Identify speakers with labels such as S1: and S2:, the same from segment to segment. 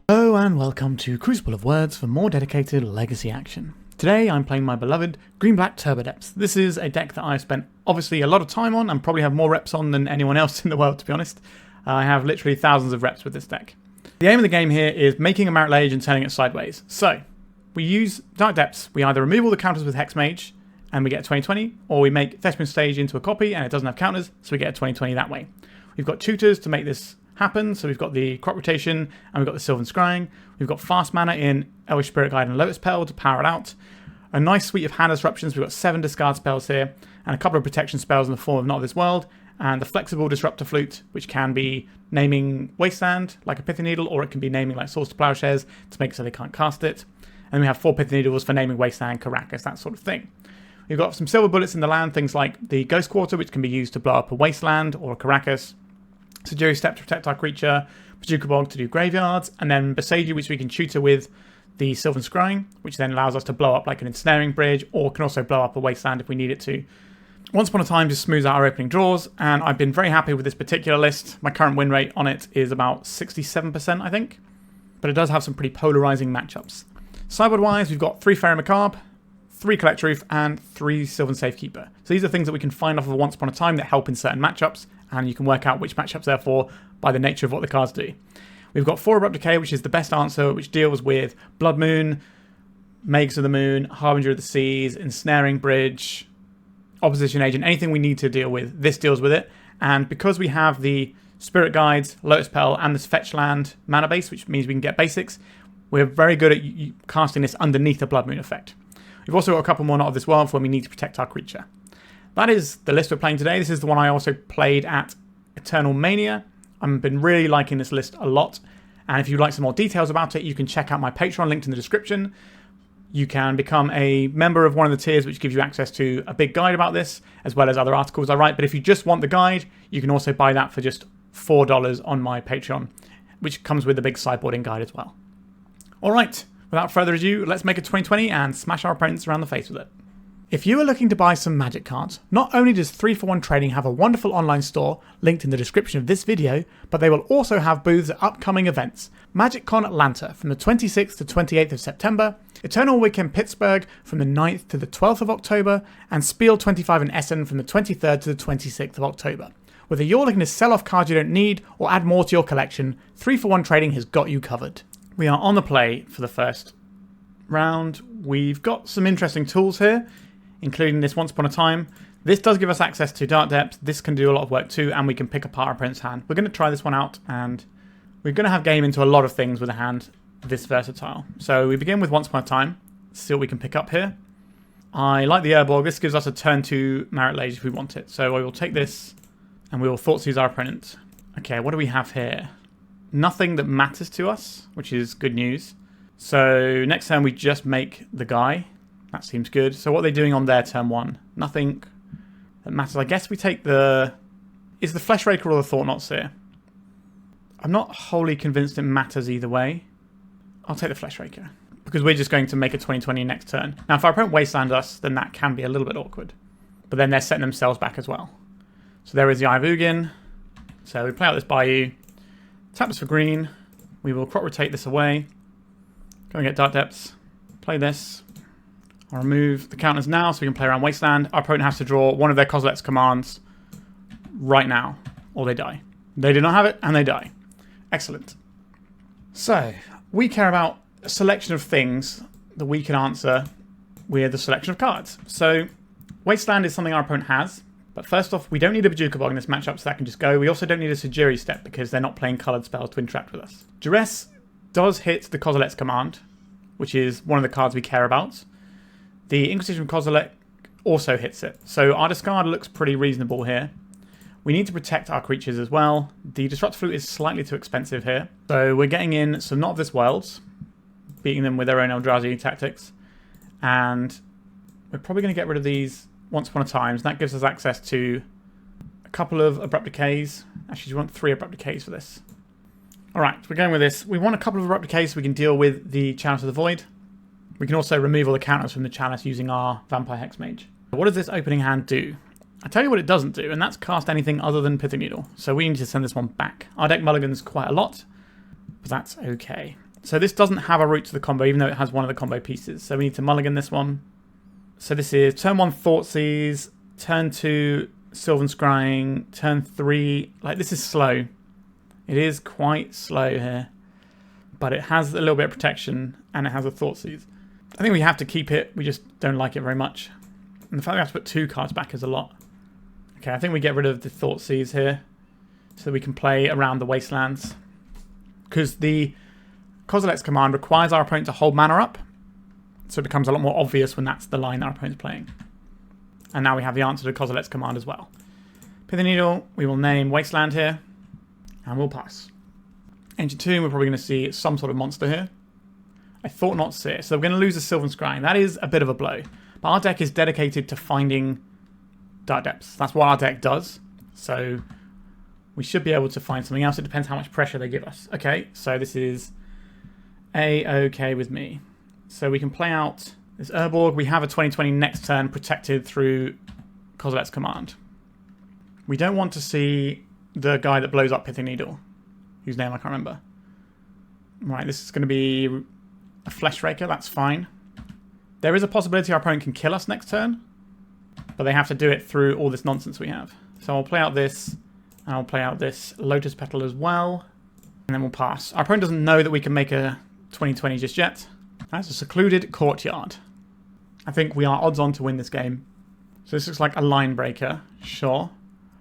S1: Hello and welcome to Crucible of Words for more dedicated legacy action. Today I'm playing my beloved Green-Black Turbodepths. This is a deck that I've spent obviously a lot of time on and probably have more reps on than anyone else in the world, to be honest. I have literally thousands of reps with this deck. The aim of the game here is making a Marit Lage and turning it sideways. So, we use Dark Depths, we either remove all the counters with Hexmage and we get a 20/20, or we make Thespian stage into a copy and it doesn't have counters, so we get a 20/20 that way. We've got tutors to make this happen, so we've got the crop rotation and we've got the Sylvan Scrying. We've got fast mana in Elvish Spirit Guide and Lotus Petal to power it out. A nice suite of hand disruptions. We've got 7 discard spells here and a couple of protection spells in the form of Not of This World and the flexible Disruptor Flute, which can be naming Wasteland like a Pithing Needle, or it can be naming like Swords to Plowshares to make it so they can't cast it. And we have 4 Pithing Needles for naming Wasteland, Caracas, that sort of thing. We've got some silver bullets in the land, things like the Ghost Quarter, which can be used to blow up a Wasteland or a Caracas. Sejiri Steppe to protect our creature, Bojuka Bog to do graveyards, and then Boseiju, which we can tutor with the Sylvan Scrying, which then allows us to blow up like an ensnaring bridge, or can also blow up a wasteland if we need it to. Once Upon a Time just smooths out our opening draws, and I've been very happy with this particular list. My current win rate on it is about 67%, I think, but it does have some pretty polarizing matchups. Sideboard-wise, we've got 3 Faerie Macabre, 3 Collector Ouphe, and 3 Sylvan Safekeeper. So these are things that we can find off of Once Upon a Time that help in certain matchups, and you can work out which matchups they're for by the nature of what the cards do. We've got 4 Abrupt Decay, which is the best answer, which deals with Blood Moon, Mages of the Moon, Harbinger of the Seas, Ensnaring Bridge, Opposition Agent, anything we need to deal with, this deals with it. And because we have the Spirit Guides, Lotus Petal, and this Fetch Land mana base, which means we can get basics, we're very good at casting this underneath the Blood Moon effect. We've also got a couple more Not of This World for when we need to protect our creature. That is the list we're playing today. This is the one I also played at Eternal Mania. I've been really liking this list a lot. And if you'd like some more details about it, you can check out my Patreon linked in the description. You can become a member of one of the tiers, which gives you access to a big guide about this, as well as other articles I write. But if you just want the guide, you can also buy that for just $4 on my Patreon, which comes with a big sideboarding guide as well. All right, without further ado, let's make a 20/20 and smash our opponents around the face with it. If you are looking to buy some Magic cards, not only does 3for1 Trading have a wonderful online store linked in the description of this video, but they will also have booths at upcoming events. MagicCon Atlanta from the 26th to 28th of September, Eternal Weekend Pittsburgh from the 9th to the 12th of October, and Spiel 25 in Essen from the 23rd to the 26th of October. Whether you're looking to sell off cards you don't need or add more to your collection, 3for1 Trading has got you covered. We are on the play for the first round. We've got some interesting tools here, including this Once Upon a Time. This does give us access to Dark Depths. This can do a lot of work too, and we can pick apart our opponent's hand. We're going to try this one out, and we're going to have game into a lot of things with a hand this versatile. So we begin with Once Upon a Time. See what we can pick up here. I like the Urborg. This gives us a turn 2 Marit Lage if we want it. So I will take this, and we will Thoughtseize our opponent. Okay, what do we have here? Nothing that matters to us, which is good news. So next turn we just make the guy. That seems good. So what are they doing on their turn 1? Nothing that matters. I guess we take the... Is the Fleshraker or the Thought-Knots here? I'm not wholly convinced it matters either way. I'll take the Fleshraker, because we're just going to make a 20/20 next turn. Now if our opponent wastelands us, then that can be a little bit awkward. But then they're setting themselves back as well. So there is the Eye of Ugin. So we play out this Bayou. Tap this for green. We will crop rotate this away. Go and get Dark Depths. Play this. I'll remove the counters now so we can play around Wasteland. Our opponent has to draw one of their Kozilek's commands right now, or they die. They do not have it, and they die. Excellent. So, we care about a selection of things that we can answer with a selection of cards. So, Wasteland is something our opponent has, but first off, we don't need a Bojuka Bog in this matchup, so that can just go. We also don't need a Sejiri Steppe because they're not playing coloured spells to interact with us. Duress does hit the Kozilek's command, which is one of the cards we care about. The Inquisition of Kozilek also hits it. So our discard looks pretty reasonable here. We need to protect our creatures as well. The Disruptor Flute is slightly too expensive here. So we're getting in some Not of This World, beating them with their own Eldrazi tactics. And we're probably going to get rid of these Once Upon a Times. That gives us access to a couple of Abrupt Decays. Actually, we want 3 Abrupt Decays for this. Alright, we're going with this. We want a couple of Abrupt Decays so we can deal with the Chalice of the Void. We can also remove all the counters from the Chalice using our Vampire Hexmage. What does this opening hand do? I tell you what it doesn't do, and that's cast anything other than Pithing Needle. So we need to send this one back. Our deck mulligans quite a lot, but that's okay. So this doesn't have a route to the combo, even though it has one of the combo pieces. So we need to mulligan this one. So this is turn 1 Thoughtseize, turn 2 Sylvan Scrying, turn 3. Like, this is slow. It is quite slow here. But it has a little bit of protection, and it has a Thoughtseize. I think we have to keep it. We just don't like it very much. And the fact we have to put 2 cards back is a lot. Okay, I think we get rid of the Thoughtseize here, so we can play around the Wastelands. Because the Kozilek's command requires our opponent to hold mana up, so it becomes a lot more obvious when that's the line our opponent's playing. And now we have the answer to Kozilek's command as well. Pithing Needle, we will name Wasteland here, and we'll pass. Ancient Tomb, we're probably going to see some sort of monster here. I thought not see it, so we're going to lose the Sylvan Scrying. That is a bit of a blow. But our deck is dedicated to finding Dark Depths. That's what our deck does. So we should be able to find something else. It depends how much pressure they give us. Okay, so this is A-okay with me. So we can play out this Urborg. We have a 20/20 next turn protected through Kozilek's command. We don't want to see the guy that blows up Pithing Needle, whose name I can't remember. Right, this is going to be a Flesh Raker. That's fine. There is a possibility our opponent can kill us next turn, but they have to do it through all this nonsense we have. So I'll play out this, and I'll play out this Lotus Petal as well, and then we'll pass. Our opponent doesn't know that we can make a 20/20 just yet. That's a Secluded Courtyard. I think we are odds on to win this game. So this looks like a line breaker, sure.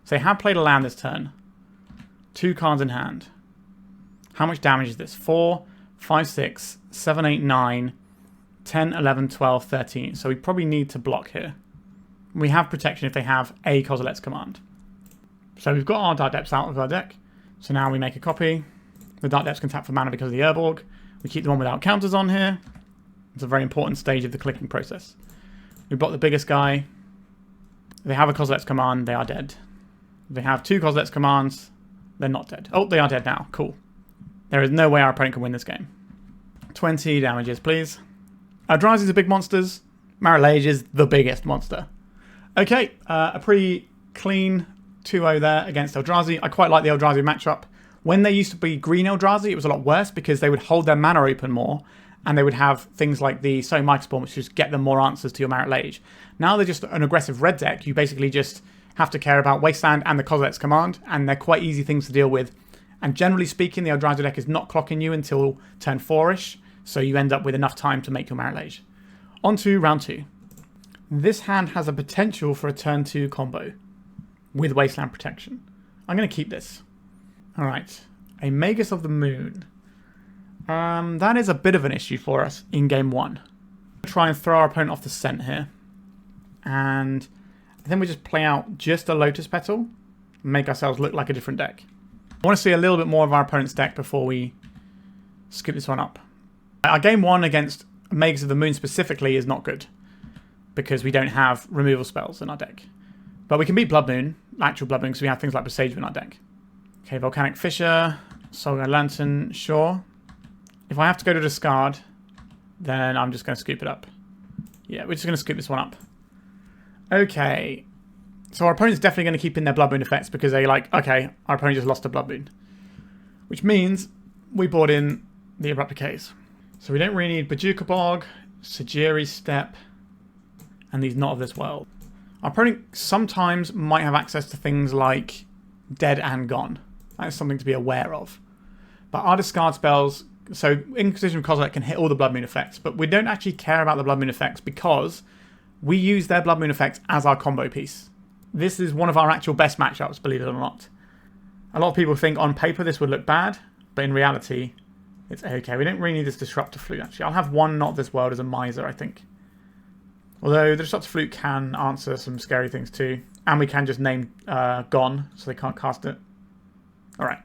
S1: So they have played a land this turn. 2 cards in hand. How much damage is this? 4, 5, 6, 7, 8, 9, 10, 11, 12, 13. So we probably need to block here. We have protection if they have a Kozilek's command. So we've got our Dark Depths out of our deck. So now we make a copy. The Dark Depths can tap for mana because of the Urborg. We keep the one without counters on here. It's a very important stage of the clicking process. We block the biggest guy. If they have a Kozilek's command, they are dead. If they have 2 Kozilek's commands, they're not dead. Oh, they are dead now. Cool. There is no way our opponent can win this game. 20 damages, please. Eldrazi's are big monsters. Marit Lage is the biggest monster. Okay, a pretty clean 2-0 there against Eldrazi. I quite like the Eldrazi matchup. When they used to be green Eldrazi, it was a lot worse because they would hold their mana open more, and they would have things like the Microspawn, which just get them more answers to your Marit Lage. Now they're just an aggressive red deck. You basically just have to care about Wasteland and the Kozilek's command, and they're quite easy things to deal with. And generally speaking, the Eldrazi deck is not clocking you until turn 4-ish, so you end up with enough time to make your Marit Lage. On to round 2. This hand has a potential for a turn 2 combo with Wasteland protection. I'm going to keep this. Alright, a Magus of the Moon. That is a bit of an issue for us in game 1. Try and throw our opponent off the scent here. And then we just play out just a Lotus Petal and make ourselves look like a different deck. I want to see a little bit more of our opponent's deck before we skip this one up. Our game 1 against Magus of the Moon specifically is not good because we don't have removal spells in our deck. But we can beat Blood Moon, actual Blood Moon, because we have things like Boseiju in our deck. Okay, Volcanic Fissure, Soulguide Lantern, sure. If I have to go to discard, then I'm just going to scoop it up. Yeah, we're just going to scoop this one up. Okay. So our opponent's definitely going to keep in their Blood Moon effects because they're like, okay, our opponent just lost a Blood Moon. Which means we brought in the Abrupt Decays. So we don't really need Bojuka Bog, Sejiri Steppe, and these Not of This World. Our opponent sometimes might have access to things like Dead and Gone. That is something to be aware of. But our discard spells, so Inquisition of Kozilek can hit all the Blood Moon effects, but we don't actually care about the Blood Moon effects because we use their Blood Moon effects as our combo piece. This is one of our actual best matchups, believe it or not. A lot of people think on paper this would look bad, but in reality, it's okay. We don't really need this Disruptor Flute, actually. I'll have one Not of This World as a Miser, I think. Although the Disruptor Flute can answer some scary things too. And we can just name Gone, so they can't cast it. Alright.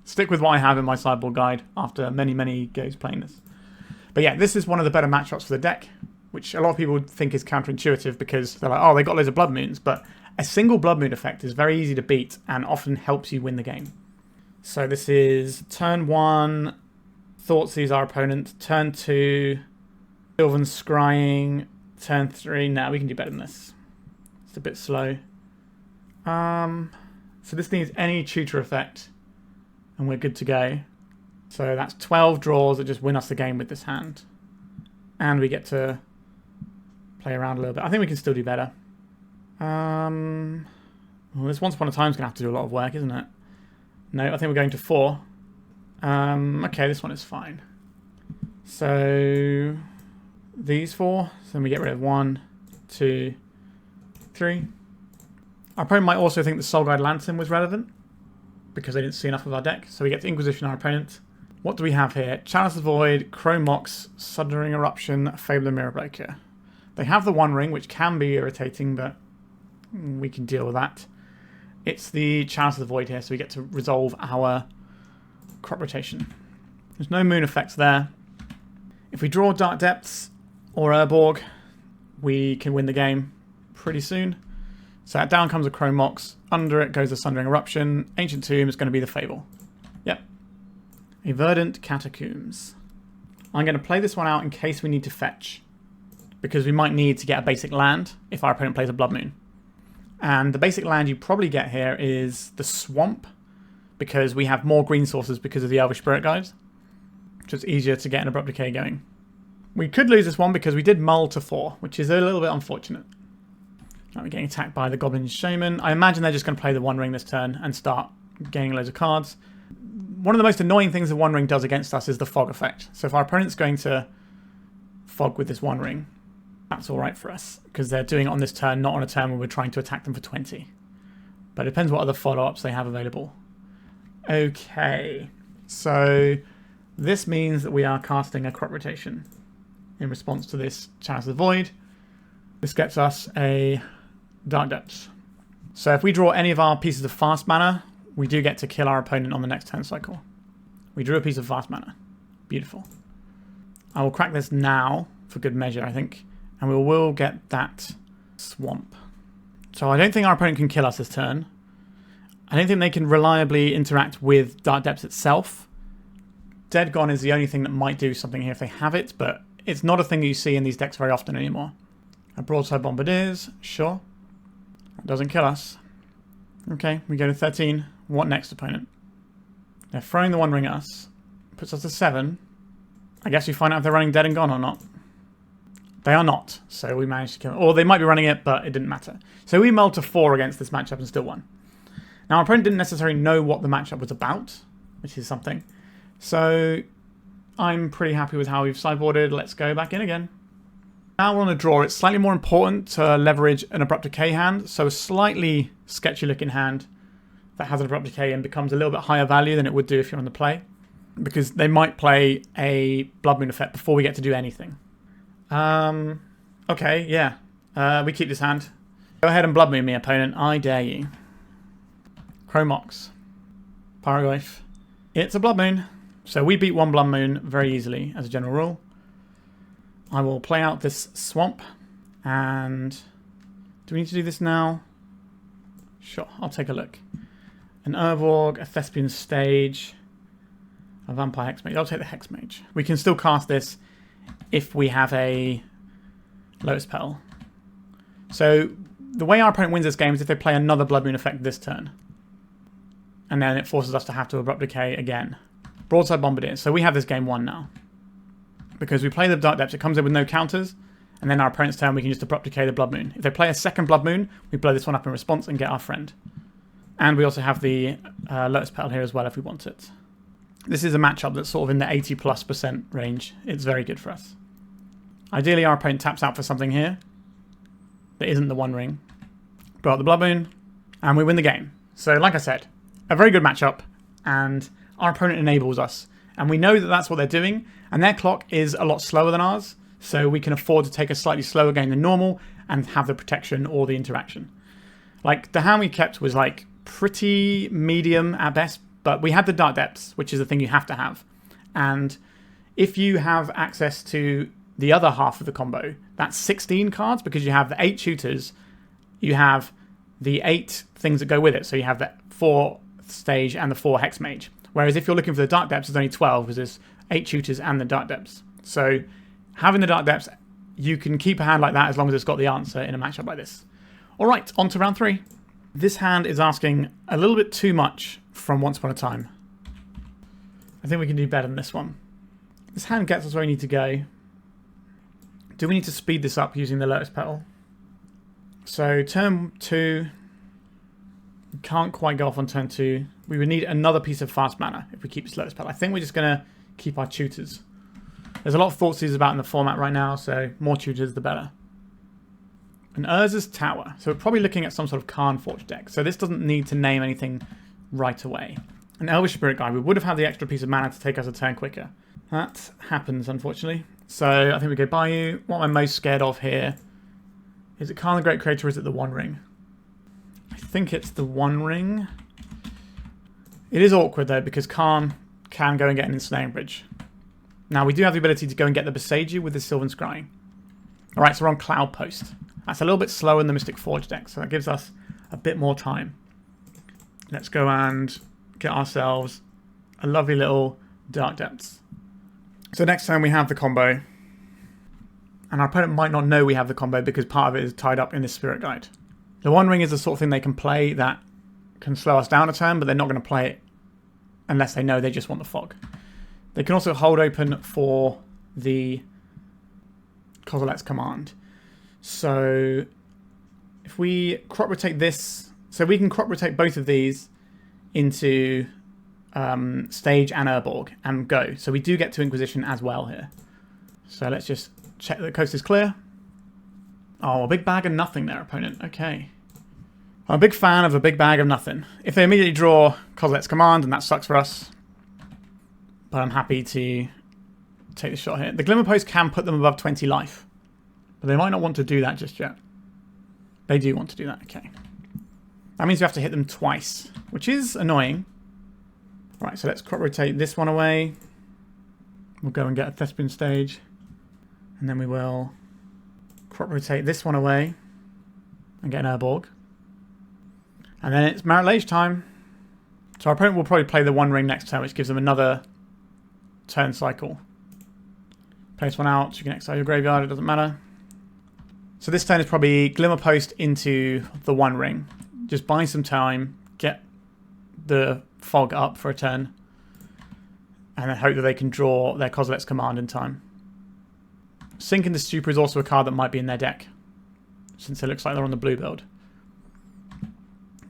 S1: Stick with what I have in my sideboard guide after many, many goes playing this. But yeah, this is one of the better matchups for the deck, which a lot of people would think is counterintuitive because they're like, oh, they got loads of Blood Moons. But a single Blood Moon effect is very easy to beat and often helps you win the game. So this is turn 1, Thoughtseize our opponent. Turn 2, Sylvan Scrying. Turn 3, no, we can do better than this. It's a bit slow. So this needs any tutor effect, and we're good to go. So that's 12 draws that just win us the game with this hand. And we get to play around a little bit. I think we can still do better. Well, this Once Upon a Time is going to have to do a lot of work, isn't it? No, I think we're going to 4. Okay, this one is fine. So these 4. So then we get rid of 1, 2, 3. Our opponent might also think the Soul Guide Lantern was relevant because they didn't see enough of our deck. So we get to Inquisition our opponent. What do we have here? Chalice of the Void, Chrome Mox, Sundering Eruption, Fable and Mirror Breaker. They have the One Ring, which can be irritating, but we can deal with that. It's the Chalice of the Void here, so we get to resolve our crop rotation. There's no moon effects there. If we draw Dark Depths or Urborg, we can win the game pretty soon. So down comes a Chrome Mox, under it goes a Sundering Eruption, Ancient Tomb is going to be the Fable. Yep. A Verdant Catacombs. I'm going to play this one out in case we need to fetch, because we might need to get a basic land if our opponent plays a Blood Moon. And the basic land you probably get here is the Swamp, because we have more green sources because of the Elvish Spirit Guides. So it's easier to get an Abrupt Decay going. We could lose this one because we did mull to 4, which is a little bit unfortunate. Now we're getting attacked by the Goblin Shaman. I imagine they're just going to play the One Ring this turn and start gaining loads of cards. One of the most annoying things the One Ring does against us is the fog effect. So if our opponent's going to fog with this One Ring, that's alright for us, because they're doing it on this turn, not on a turn where we're trying to attack them for 20. But it depends what other follow-ups they have available. Okay, so this means that we are casting a crop rotation in response to this Chalice of the Void. This gets us a Dark Depths. So if we draw any of our pieces of fast mana, we do get to kill our opponent on the next turn cycle. We drew a piece of fast mana. Beautiful. I will crack this now for good measure, I think. And we will get that Swamp. So I don't think our opponent can kill us this turn. I don't think they can reliably interact with Dark Depths itself. Dead Gone is the only thing that might do something here if they have it, but it's not a thing you see in these decks very often anymore. A Broadside Bombardiers, sure. That doesn't kill us. Okay, we go to 13. What next, opponent? They're throwing the One Ring at us. Puts us to 7. I guess we find out if they're running Dead and Gone or not. They are not, so we managed to kill them. Or they might be running it, but it didn't matter. So we mulled to 4 against this matchup and still won. Now, our opponent didn't necessarily know what the matchup was about, which is something. So I'm pretty happy with how we've sideboarded. Let's go back in again. Now we're on a draw. It's slightly more important to leverage an Abrupt Decay hand. So a slightly sketchy looking hand that has an Abrupt Decay and becomes a little bit higher value than it would do if you're on the play. Because they might play a Blood Moon effect before we get to do anything. Okay, yeah. We keep this hand. Go ahead and Blood Moon me, opponent. I dare you. Chrome Mox. Pyrogoyf. It's a Blood Moon. So we beat one Blood Moon very easily as a general rule. I will play out this Swamp. And do we need to do this now? Sure, I'll take a look. An Urborg, a Thespian Stage, a Vampire Hexmage. I'll take the Hexmage. We can still cast this if we have a Lotus Petal. So the way our opponent wins this game is if they play another Blood Moon effect this turn. And then it forces us to have to Abrupt Decay again. Broadside Bombardier. So we have this game won now. Because we play the Dark Depths, it comes in with no counters. And then our opponent's turn, we can just Abrupt Decay the Blood Moon. If they play a second Blood Moon, we blow this one up in response and get our friend. And we also have the Lotus Petal here as well if we want it. This is a matchup that's sort of in the 80+% range. It's very good for us. Ideally, our opponent taps out for something here that isn't the One Ring. Blow out the Blood Moon, and we win the game. So, like I said, a very good matchup, and our opponent enables us. And we know that that's what they're doing, and their clock is a lot slower than ours, so we can afford to take a slightly slower game than normal and have the protection or the interaction. Like, the hand we kept was, like, pretty medium at best, but we had the Dark Depths, which is the thing you have to have. And if you have access to the other half of the combo, that's 16 cards, because you have the 8 shooters, you have the 8 things that go with it. So you have the 4 stage and the 4 Hexmage. Whereas if you're looking for the Dark Depths, there's only 12, because there's 8 shooters and the Dark Depths. So having the Dark Depths, you can keep a hand like that as long as it's got the answer in a matchup like this. All right, on to round 3. This hand is asking a little bit too much from Once Upon a Time. I think we can do better than this one. This hand gets us where we need to go. Do we need to speed this up using the Lotus Petal? So turn 2, we can't quite go off on turn 2. We would need another piece of fast mana if we keep this Lotus Petal. I think we're just going to keep our tutors. There's a lot of Thoughtseize about in the format right now, so more tutors the better. And Urza's Tower. So we're probably looking at some sort of Karn Forge deck. So this doesn't need to name anything right away. An Elvish Spirit Guide. We would have had the extra piece of mana to take us a turn quicker. That happens, unfortunately. So I think we go Bayou. What am I most scared of here? Is it Karn the Great Creator or is it the One Ring? I think it's the One Ring. It is awkward though because Karn can go and get an Ensnaring Bridge. Now we do have the ability to go and get the Boseiju with the Sylvan Scrying. Alright, so we're on Cloud Post. That's a little bit slower in the Mystic Forge deck, so that gives us a bit more time. Let's go and get ourselves a lovely little Dark Depths. So next time we have the combo, and our opponent might not know we have the combo because part of it is tied up in this Spirit Guide. The One Ring is the sort of thing they can play that can slow us down a turn, but they're not going to play it unless they know they just want the fog. They can also hold open for the Kozilek's command. So if we crop rotate this, so we can crop rotate both of these into Stage and Urborg and go. So we do get to Inquisition as well here. So let's just check that the coast is clear. Oh, a big bag of nothing there, opponent. Okay. I'm a big fan of a big bag of nothing. If they immediately draw Kozilek's command, and that sucks for us. But I'm happy to take the shot here. The Glimmer Post can put them above 20 life. But they might not want to do that just yet. They do want to do that, okay. That means we have to hit them twice, which is annoying. Right, so let's crop rotate this one away. We'll go and get a Thespian stage. And then we will crop rotate this one away and get an Urborg. And then it's Marit Lage time. So our opponent will probably play the One Ring next turn, which gives them another turn cycle. Place one out, you can exile your graveyard, it doesn't matter. So this turn is probably Glimmer Post into the One Ring. Just buy some time, get the fog up for a turn, and then hope that they can draw their Kozilek's command in time. Sink into Stupor is also a card that might be in their deck, since it looks like they're on the blue build.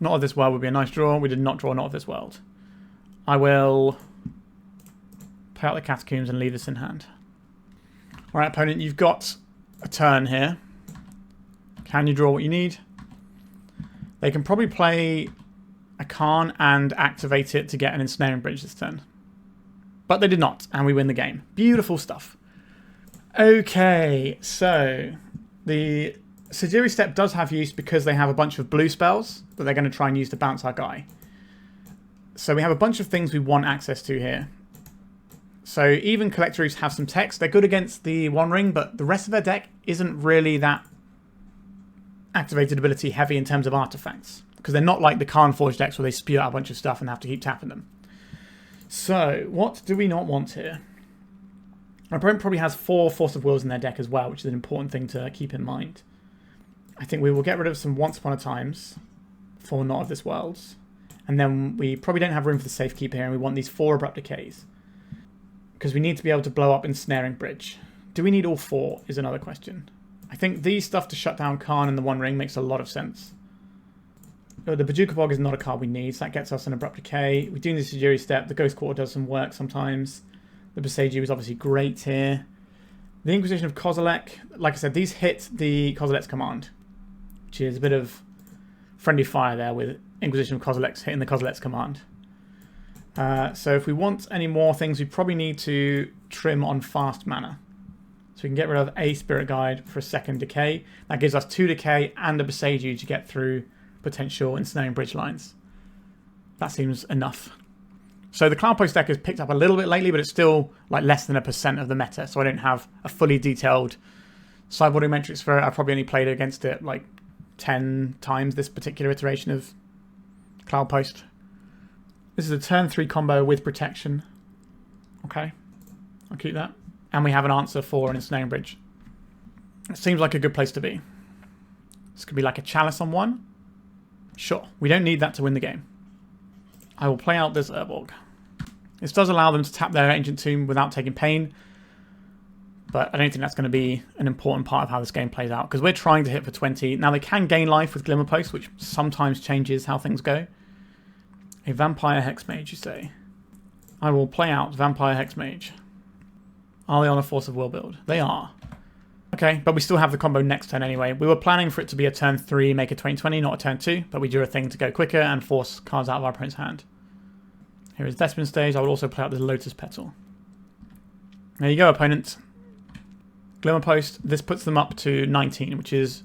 S1: Not of this world would be a nice draw. We did not draw Not of this world. I will play out the Catacombs and leave this in hand. Alright, opponent, you've got a turn here. Can you draw what you need? They can probably play a Karn and activate it to get an Ensnaring Bridge this turn. But they did not, and we win the game. Beautiful stuff. Okay, so the Sejiri Steppe does have use because they have a bunch of blue spells that they're going to try and use to bounce our guy. So we have a bunch of things we want access to here. So even Collector Ouphes have some text. They're good against the One Ring, but the rest of their deck isn't really that activated ability heavy in terms of artifacts. Because they're not like the Karn Forge decks where they spew out a bunch of stuff and have to keep tapping them. So what do we not want here? Our opponent probably has 4 Force of Wills in their deck as well, which is an important thing to keep in mind. I think we will get rid of some Once Upon a Times for Not of This World's. And then we probably don't have room for the Safekeeper here, and we want these 4 Abrupt Decays. Because we need to be able to blow up Ensnaring Bridge. Do we need all 4 is another question. I think these stuff to shut down Karn and the One Ring makes a lot of sense. The Bojuka Bog is not a card we need, so that gets us an Abrupt Decay. We do need the Sejiri Steppe. The Ghost Quarter does some work sometimes. The Boseiju is obviously great here. The Inquisition of Kozilek, like I said, these hit the Kozilek's command, which is a bit of friendly fire there with Inquisition of Kozilek's hitting the Kozilek's command. So if we want any more things, we probably need to trim on fast mana. So we can get rid of a Spirit Guide for a second Decay. That gives us 2 Decay and a Boseiju to get through potential Ensnaring Bridge lines. That seems enough. So the Cloud Post deck has picked up a little bit lately, but it's still like less than 1% of the meta. So I don't have a fully detailed sideboarding metrics for it. I've probably only played against it like 10 times this particular iteration of Cloud Post. This is a turn 3 combo with protection. Okay, I'll keep that. And we have an answer for an Ensnaring Bridge. It seems like a good place to be. This could be like a Chalice on 1. Sure, we don't need that to win the game. I will play out this Urborg. This does allow them to tap their Ancient Tomb without taking pain, but I don't think that's going to be an important part of how this game plays out, because we're trying to hit for 20. Now, they can gain life with Glimmer Post, which sometimes changes how things go. A Vampire Hexmage, you say? I will play out Vampire Hexmage. Are they on a Force of Will build? They are. Okay, but we still have the combo next turn anyway. We were planning for it to be a turn 3, make a 20-20, not a turn 2, but we drew a thing to go quicker and force cards out of our opponent's hand. Here is Thespian stage. I will also play out the Lotus Petal. There you go, opponent. Glimmer Post. This puts them up to 19, which is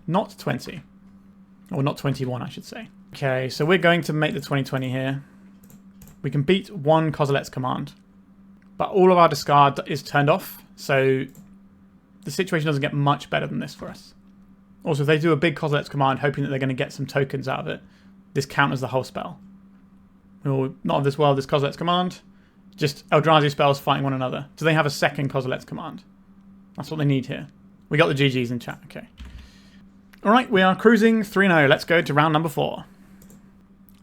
S1: not 20. Or not 21, I should say. Okay, so we're going to make the 20-20 here. We can beat one Kozilek's command, but all of our discard is turned off, so the situation doesn't get much better than this for us. Also, if they do a big Kozilek's command, hoping that they're going to get some tokens out of it, this counters the whole spell. Well, not of this world, this Kozilek's command. Just Eldrazi spells fighting one another. Do they have a second Kozilek's command? That's what they need here. We got the GGs in chat, okay. Alright, we are cruising 3-0. Let's go to round number 4.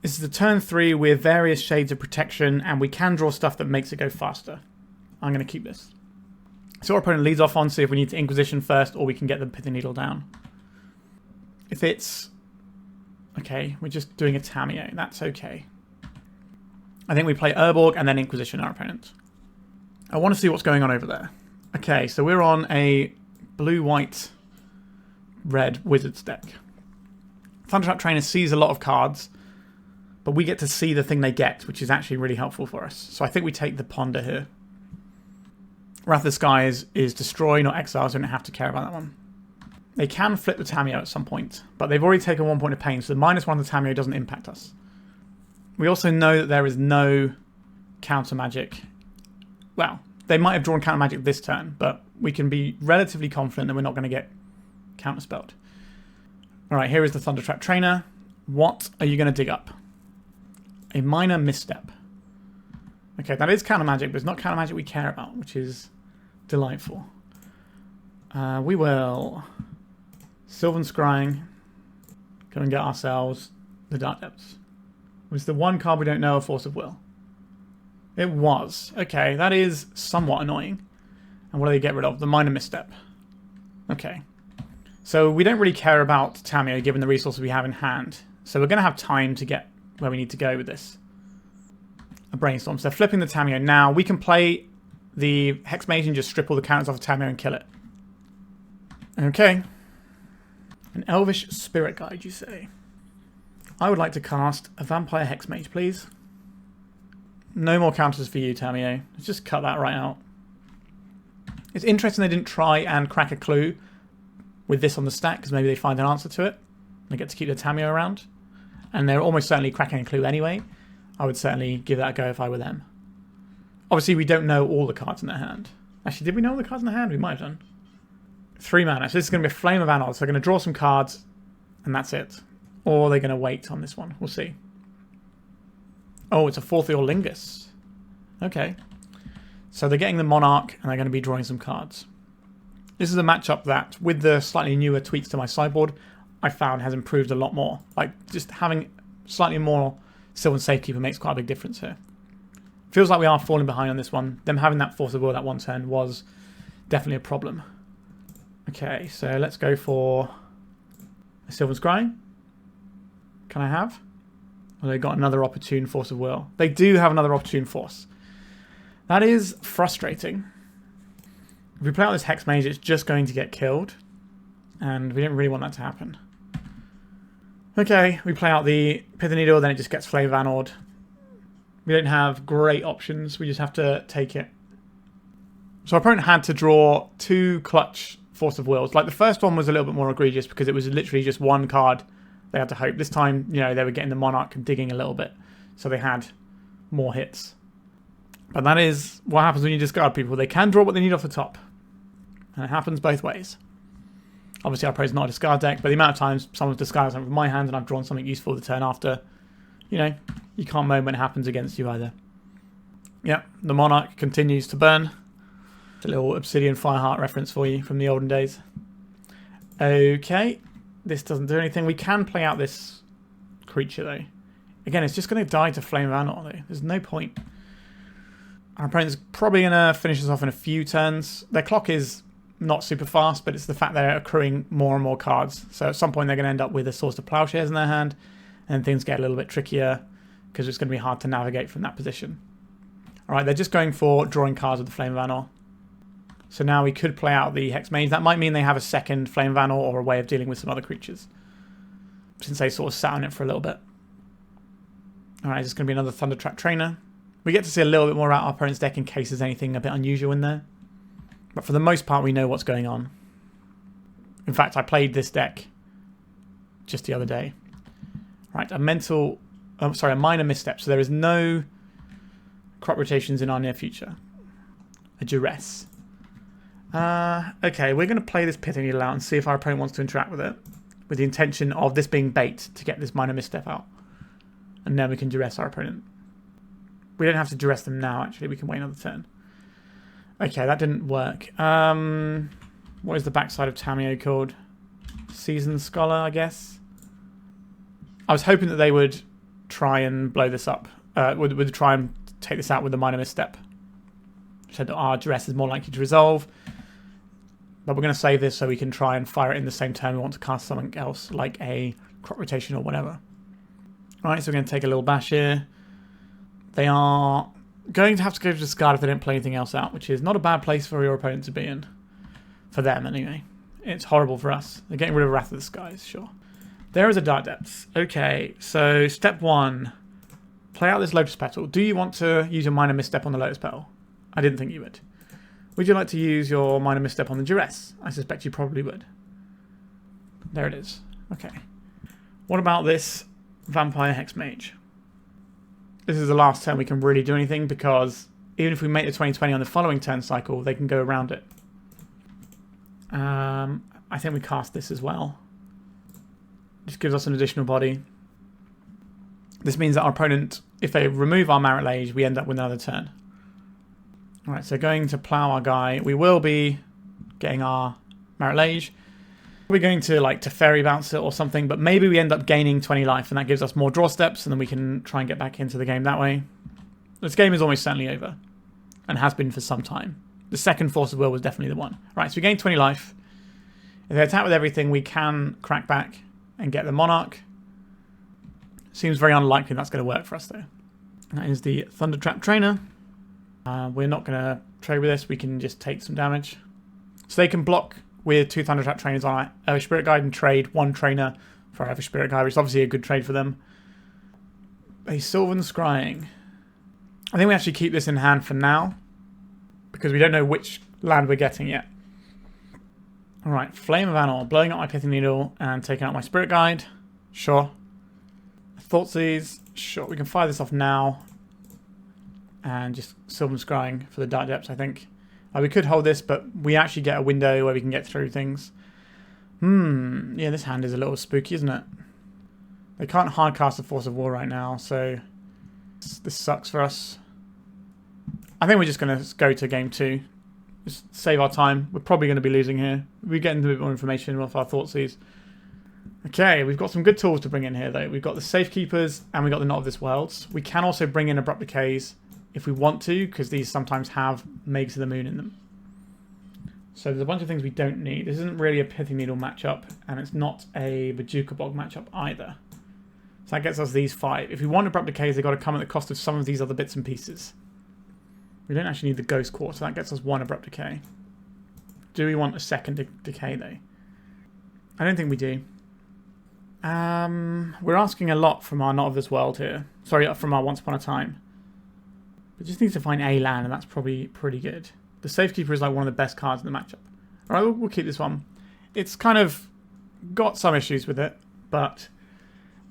S1: This is the turn 3 with various shades of protection, and we can draw stuff that makes it go faster. I'm going to keep this. So our opponent leads off on, see if we need to Inquisition first, or we can get the Pithing Needle down. If it's... Okay, we're just doing a Tamiyo. That's okay. I think we play Urborg and then Inquisition our opponent. I want to see what's going on over there. Okay, so we're on a blue-white-red Wizards deck. Thundertrap Trainer sees a lot of cards, but we get to see the thing they get, which is actually really helpful for us. So I think we take the Ponder here. Wrath of the Skies is destroy, not exile, so we don't have to care about that one. They can flip the Tamiyo at some point, but they've already taken 1 point of pain, so the -1 of the Tamiyo doesn't impact us. We also know that there is no counter magic. Well, they might have drawn counter magic this turn, but we can be relatively confident that we're not going to get counterspelled. Alright, here is the Thundertrap Trainer. What are you going to dig up? A minor misstep. Okay, that is counter magic, but it's not counter magic we care about, which is delightful. We will Sylvan Scrying. Go and get ourselves the Dark Depths. Was the one card we don't know a Force of Will? It was. Okay, that is somewhat annoying. And what do they get rid of? The minor misstep. Okay. So we don't really care about Tamiyo given the resources we have in hand. So we're going to have time to get where we need to go with this. A brainstorm. So they're flipping the Tamiyo now. We can play the Hexmage and just strip all the counters off of Tamiyo and kill it. Okay. An Elvish Spirit Guide, you say? I would like to cast a Vampire Hexmage, please. No more counters for you, Tamiyo. Let's just cut that right out. It's interesting they didn't try and crack a clue with this on the stack, because maybe they find an answer to it. They get to keep their Tamiyo around. And they're almost certainly cracking a clue anyway. I would certainly give that a go if I were them. Obviously, we don't know all the cards in their hand. Actually, did we know all the cards in their hand? We might have done. 3 mana. So this is going to be a Flame of Anod. So they're going to draw some cards, and that's it. Or they're going to wait on this one. We'll see. Oh, it's a 4th Lingus. Okay. So they're getting the Monarch, and they're going to be drawing some cards. This is a matchup that, with the slightly newer tweaks to my sideboard, I found has improved a lot more. Like, just having slightly more Sylvan Safekeeper makes quite a big difference here. Feels like we are falling behind on this one. Them having that Force of Will that one turn was definitely a problem. Okay, so let's go for a Sylvan Scrying. Can I have? Well, they've got another opportune Force of Will. They do have another opportune Force. That is frustrating. If we play out this Hexmage, it's just going to get killed. And we don't really want that to happen. Okay, we play out the Pithing Needle, then it just gets Flame of Anod. We don't have great options. We just have to take it. So our opponent had to draw 2 clutch Force of Wills. Like, the first one was a little bit more egregious because it was literally just 1 card they had to hope. This time, you know, they were getting the Monarch and digging a little bit. So they had more hits. But that is what happens when you discard people. They can draw what they need off the top. And it happens both ways. Obviously, our Pro's not a discard deck, but the amount of times someone's discarded something from my hand and I've drawn something useful the turn after, you know, you can't moan when it happens against you either. Yeah, the Monarch continues to burn. It's a little Obsidian Fireheart reference for you from the olden days. Okay, this doesn't do anything. We can play out this creature, though. Again, it's just going to die to Flame of Anod, though. There's no point. Our opponent's probably going to finish us off in a few turns. Their clock is not super fast, but it's the fact they're accruing more and more cards. So at some point they're going to end up with a Swords to Plowshares in their hand, and things get a little bit trickier because it's going to be hard to navigate from that position. Alright, they're just going for drawing cards with the Flame of Anor. So now we could play out the Hexmage. That might mean they have a second Flame of Anor or a way of dealing with some other creatures, since they sort of sat on it for a little bit. Alright, it's going to be another Thundertrap Trainer. We get to see a little bit more about our opponent's deck in case there's anything a bit unusual in there. But for the most part, we know what's going on. In fact, I played this deck just the other day. Right, a minor misstep. So there is no crop rotations in our near future. A Duress. Okay, we're going to play this Pithing Needle out and see if our opponent wants to interact with it, with the intention of this being bait to get this minor misstep out. And then we can Duress our opponent. We don't have to Duress them now, actually. We can wait another turn. Okay, that didn't work. What is the backside of Tamiyo called? Seasoned Scholar, I guess? I was hoping that they would try and blow this up. Would try and take this out with a minor misstep. So that our Duress is more likely to resolve. But we're going to save this so we can try and fire it in the same turn we want to cast something else, like a crop rotation or whatever. Alright, so we're going to take a little bash here. They are going to have to go to discard if they don't play anything else out, which is not a bad place for your opponent to be in. For them, anyway. It's horrible for us. They're getting rid of Wrath of the Skies, sure. There is a Dark Depths. Okay, so step 1. Play out this Lotus Petal. Do you want to use your minor misstep on the Lotus Petal? I didn't think you would. Would you like to use your minor misstep on the Duress? I suspect you probably would. There it is. Okay. What about this Vampire Hexmage? This is the last turn we can really do anything, because even if we make the 2020 on the following turn cycle, they can go around it. I think we cast this as well. Just gives us an additional body. This means that our opponent, if they remove our Marit Lage, we end up with another turn. Alright, so going to plow our guy. We will be getting our Marit Lage. We're going to like Teferi bounce it or something, but maybe we end up gaining 20 life, and that gives us more draw steps, and then we can try and get back into the game that way. This game is almost certainly over, and has been for some time. The second Force of Will was definitely the one. Right, so we gain 20 life. If they attack with everything, we can crack back and get the Monarch. Seems very unlikely that's going to work for us, though. That is the Thundertrap Trainer. We're not going to trade with this. We can just take some damage. So they can block with 2 Thundertrap Trainers on our Elvish Spirit Guide and trade 1 trainer for our Elvish Spirit Guide, which is obviously a good trade for them. A Sylvan Scrying. I think we actually keep this in hand for now, because we don't know which land we're getting yet. Alright, Flame of Anor, blowing up my Pithing Needle and taking out my Spirit Guide. Sure. Thoughtseize. Sure, we can fire this off now. And just Sylvan Scrying for the Dark Depths, I think. We could hold this, but we actually get a window where we can get through things. Yeah, this hand is a little spooky, isn't it? They can't hardcast the Force of War right now, so this sucks for us. I think we're just going to go to game 2. Just save our time. We're probably going to be losing here. We're getting a bit more information off our Thoughtseize. Okay, we've got some good tools to bring in here, though. We've got the Safekeepers, and we've got the Knot of This Worlds. We can also bring in Abrupt Decays if we want to, because these sometimes have Mages of the Moon in them. So there's a bunch of things we don't need. This isn't really a Pithing Needle matchup, and it's not a Bojuka Bog matchup either. So that gets us these 5. If we want Abrupt Decays, they've got to come at the cost of some of these other bits and pieces. We don't actually need the Ghost Core, so that gets us 1 Abrupt Decay. Do we want a second Decay, though? I don't think we do. We're asking a lot from our Not of This World here. Sorry, from our Once Upon a Time. We just need to find a land, and that's probably pretty good. The Safekeeper is like one of the best cards in the matchup. Alright, we'll keep this one. It's kind of got some issues with it, but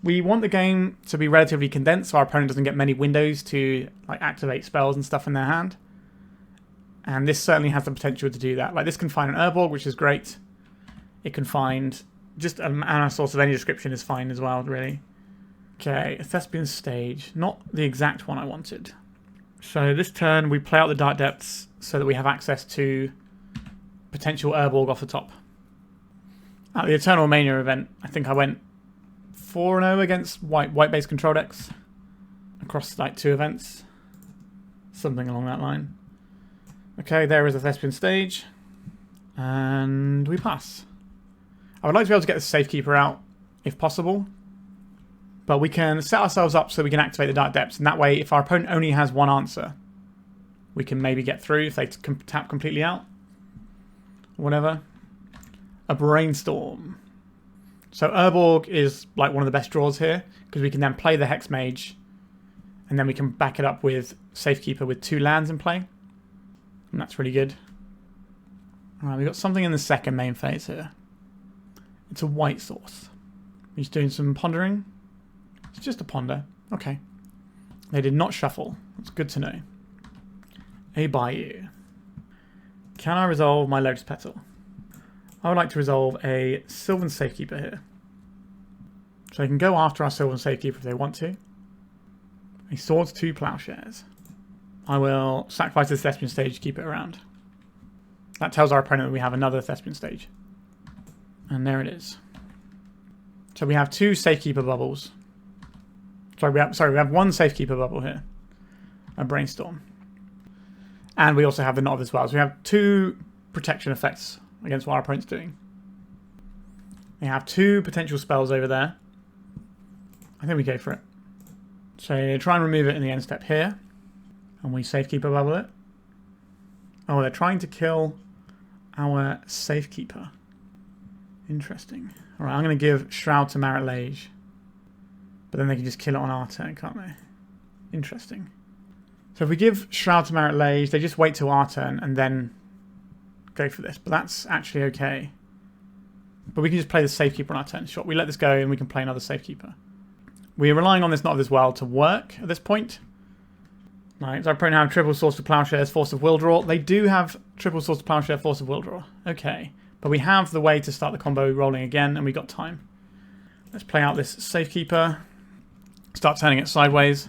S1: we want the game to be relatively condensed so our opponent doesn't get many windows to like activate spells and stuff in their hand. And this certainly has the potential to do that. Like, this can find an Urborg, which is great. It can find just a mana source of any description is fine as well, really. Okay, a Thespian Stage. Not the exact one I wanted. So this turn we play out the Dark Depths so that we have access to potential Urborg off the top. At the Eternal Mania event, I think I went 4-0 against white-based control decks across like 2 events. Something along that line. Okay, there is a Thespian stage. And we pass. I would like to be able to get the Safekeeper out, if possible. But we can set ourselves up so we can activate the Dark Depths. And that way, if our opponent only has one answer, we can maybe get through if they tap completely out. Whatever. A Brainstorm. So Urborg is like one of the best draws here, because we can then play the Hexmage, and then we can back it up with Safekeeper with 2 lands in play. And that's really good. Alright, we've got something in the second main phase here. It's a white source. He's doing some pondering. It's just a ponder. Okay. They did not shuffle. That's good to know. A Bayou. Can I resolve my Lotus Petal? I would like to resolve a Sylvan Safekeeper here. So they can go after our Sylvan Safekeeper if they want to. He swords 2 Plowshares. I will sacrifice this Thespian stage to keep it around. That tells our opponent that we have another Thespian stage. And there it is. So we have 2 Safekeeper bubbles. We have 1 Safekeeper bubble here. A Brainstorm. And we also have the Knot as well. So we have 2 protection effects against what our opponent's doing. We have 2 potential spells over there. I think we go for it. So try and remove it in the end step here. And we Safekeeper bubble it. Oh, they're trying to kill our Safekeeper. Interesting. Alright, I'm going to give Shroud to Marit Lage. But then they can just kill it on our turn, can't they? Interesting. So if we give Shroud to Marit Lage, they just wait till our turn and then go for this. But that's actually okay. But we can just play the Safekeeper on our turn. Sure, we let this go and we can play another Safekeeper. We're relying on this Knot as well to work at this point. Right, so our opponent have triple Source of Plowshares, Force of Will Draw. They do have triple Source of Plowshare, Force of Will Draw. Okay. But we have the way to start the combo rolling again, and we got time. Let's play out this Safekeeper. Start turning it sideways.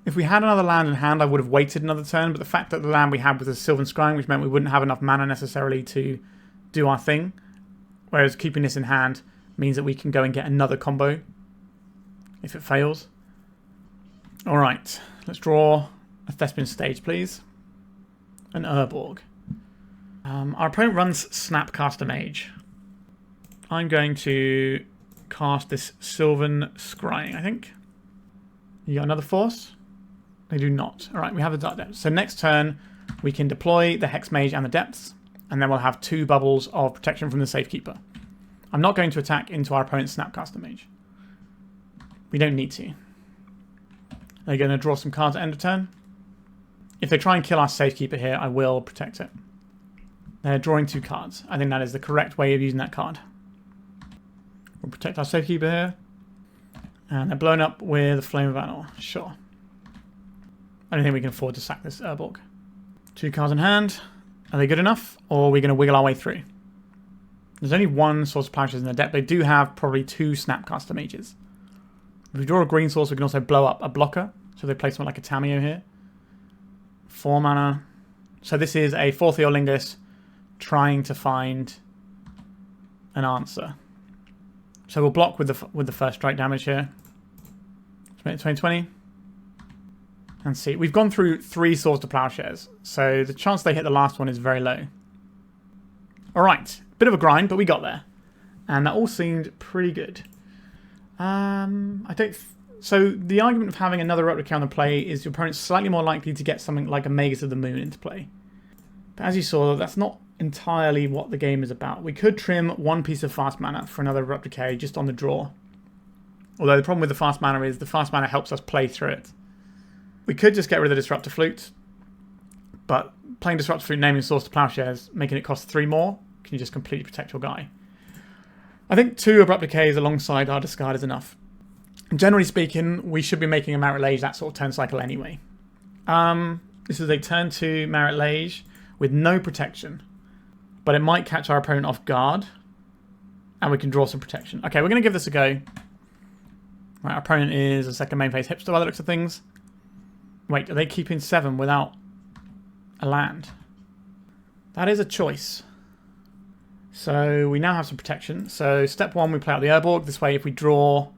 S1: If we had another land in hand, I would have waited another turn, but the fact that the land we had was a Sylvan Scrying, which meant we wouldn't have enough mana necessarily to do our thing, whereas keeping this in hand means that we can go and get another combo if it fails. Alright, let's draw a Thespian stage, please. An Urborg. Our opponent runs Snapcaster Mage. I'm going to cast this Sylvan Scrying, I think. You got another force? They do not. Alright, we have the Dark Depths. So next turn, we can deploy the Hexmage and the Depths, and then we'll have 2 bubbles of protection from the Safekeeper. I'm not going to attack into our opponent's Snapcaster Mage. We don't need to. They're going to draw some cards at end of turn. If they try and kill our Safekeeper here, I will protect it. They're drawing 2 cards. I think that is the correct way of using that card. We'll protect our Safekeeper here. And they're blown up with a Flame of Anor. Sure. I don't think we can afford to sack this Urborg. 2 cards in hand. Are they good enough? Or are we going to wiggle our way through? There's only 1 Source of Plowshares in their deck. They do have probably 2 Snapcaster Mages. If we draw a green source, we can also blow up a blocker. So they play something like a Tamiyo here. 4 mana. So this is a 4th Eorlingus trying to find an answer. So we'll block with the first strike damage here. Let's make it 2020. And see. We've gone through 3 Swords to Plowshares. So the chance they hit the last one is very low. Alright. Bit of a grind, but we got there. And that all seemed pretty good. So the argument of having another Abrupt Decay on the play is your opponent's slightly more likely to get something like a Magus of the Moon into play. But as you saw, that's not entirely what the game is about. We could trim 1 piece of fast mana for another Abrupt Decay just on the draw. Although the problem with the fast mana is the fast mana helps us play through it. We could just get rid of the Disruptor Flute, but playing Disruptor Flute, naming Source to Plowshares, making it cost 3 more, can you just completely protect your guy? I think 2 Abrupt Decays alongside our discard is enough. Generally speaking, we should be making a Marit Lage that sort of turn cycle anyway. This is a turn 2 Marit Lage with no protection. But it might catch our opponent off guard. And we can draw some protection. Okay, we're going to give this a go. Right, our opponent is a second main phase hipster by the looks of things. Wait, are they keeping 7 without a land? That is a choice. So we now have some protection. So step 1, we play out the Urborg. This way, if we draw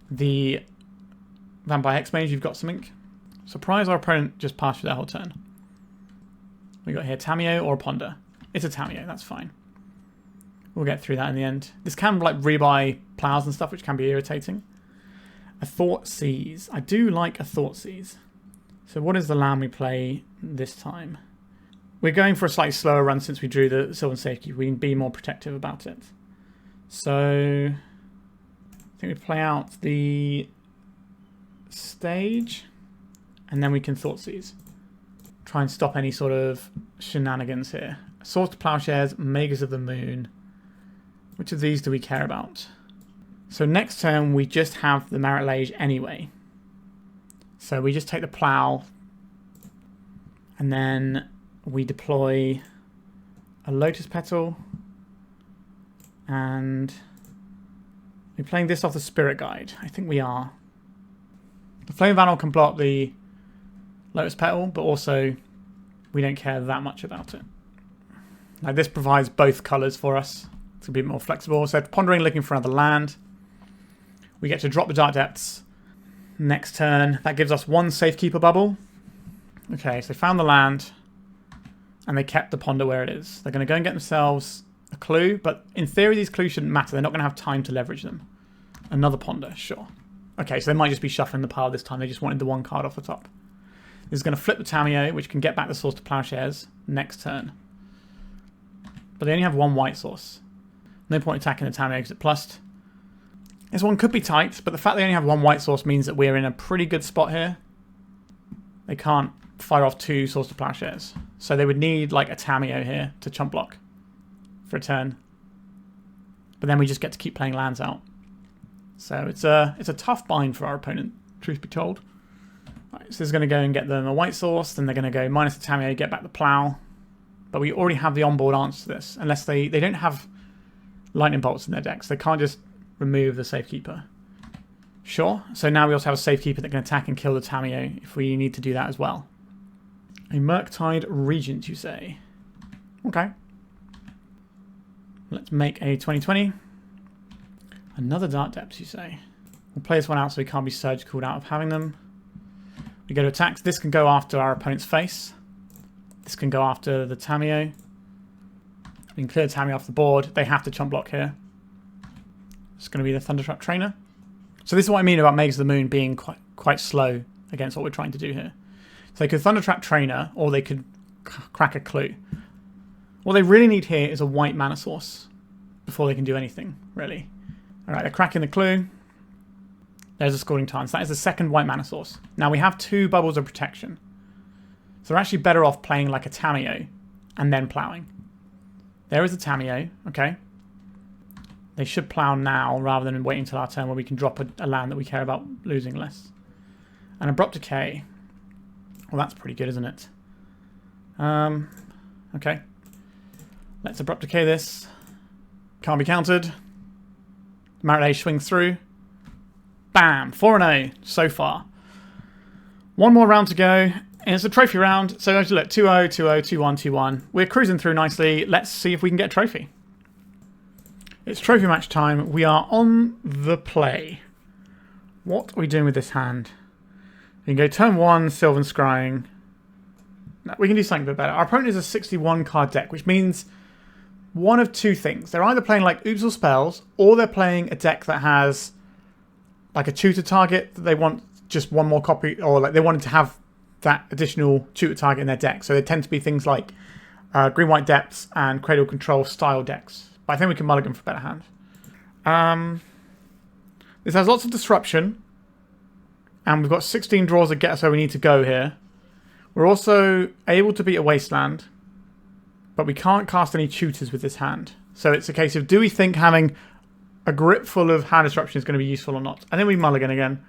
S1: the Vampire Hexmage, you've got something. Surprise, our opponent just passed through that whole turn. We got here Tamiyo or a Ponder. It's a Tamiyo, that's fine. We'll get through that in the end. This can like rebuy plows and stuff, which can be irritating. A Thoughtseize. I do like a Thoughtseize. So what is the land we play this time? We're going for a slightly slower run since we drew the Sylvan Safekeeper. We can be more protective about it. So I think we play out the stage and then we can Thoughtseize. Try and stop any sort of shenanigans here. Swords to Plowshares, Mages of the Moon. Which of these do we care about? So next turn we just have the Marit Lage anyway. So we just take the plow and then we deploy a Lotus Petal and we're playing this off the Spirit Guide. I think we are. The Flame Vandal can block the Lotus Petal, but also we don't care that much about it. Now this provides both colours for us. It's a bit more flexible. So pondering, looking for another land. We get to drop the Dark Depths next turn. That gives us one Safekeeper bubble. Okay, so they found the land and they kept the Ponder where it is. They're going to go and get themselves a clue, but in theory these clues shouldn't matter. They're not going to have time to leverage them. Another Ponder, sure. Okay, so they might just be shuffling the pile this time. They just wanted the one card off the top. This is going to flip the Tamiyo, which can get back the Source to Plowshares next turn. But they only have one white source. No point attacking the Tamiyo because it plussed. This one could be tight, but the fact they only have one white source means that we're in a pretty good spot here. They can't fire off two Source to Plowshares. So they would need like a Tamiyo here to chump block for a turn. But then we just get to keep playing lands out. So it's a tough bind for our opponent, truth be told. Right, so this is going to go and get them a white source, then they're going to go minus the Tamiyo, get back the plow. But we already have the onboard answer to this, unless they don't have lightning bolts in their decks. They can't just remove the Safekeeper. Sure. So now we also have a Safekeeper that can attack and kill the Tamiyo if we need to do that as well. A Murktide Regent, you say? Okay. Let's make a 2020. Another Dark Depths, you say? We'll play this one out so we can't be surgical out of having them. We go to attacks. This can go after our opponent's face. This can go after the Tamiyo. We can clear the Tamiyo off the board. They have to chump block here. It's going to be the Thundertrap Trainer. So this is what I mean about Mages of the Moon being quite slow against what we're trying to do here. So they could Thundertrap Trainer, or they could crack a clue. What they really need here is a white mana source before they can do anything, really. Alright, they're cracking the clue. There's a Scalding Tarn. So that is the second white mana source. Now we have two bubbles of protection. So they're actually better off playing like a Tamiyo and then ploughing. There is a Tamiyo, okay. They should plough now rather than waiting until our turn where we can drop a land that we care about losing less. And Abrupt Decay. Well, that's pretty good, isn't it? Okay. Let's Abrupt Decay this. Can't be countered. Marit Lage swings through. Bam! 4-0 so far. One more round to go. And it's a trophy round. So look, 2-0, 2-0, 2-1, 2-1. We're cruising through nicely. Let's see if we can get a trophy. It's trophy match time. We are on the play. What are we doing with this hand? We can go turn 1, Sylvan Scrying. No, we can do something a bit better. Our opponent is a 61 card deck, which means one of two things. They're either playing like Ouphe or spells, or they're playing a deck that has like a tutor target that they want just one more copy, or like they wanted to have that additional tutor target in their deck. So they tend to be things like Green-White Depths and Cradle Control style decks. But I think we can mulligan for a better hand. This has lots of disruption. And we've got 16 draws that get us where we need to go here. We're also able to beat a Wasteland. But we can't cast any tutors with this hand. So it's a case of, do we think having a grip full of hand disruption is going to be useful or not? And then we mulligan again.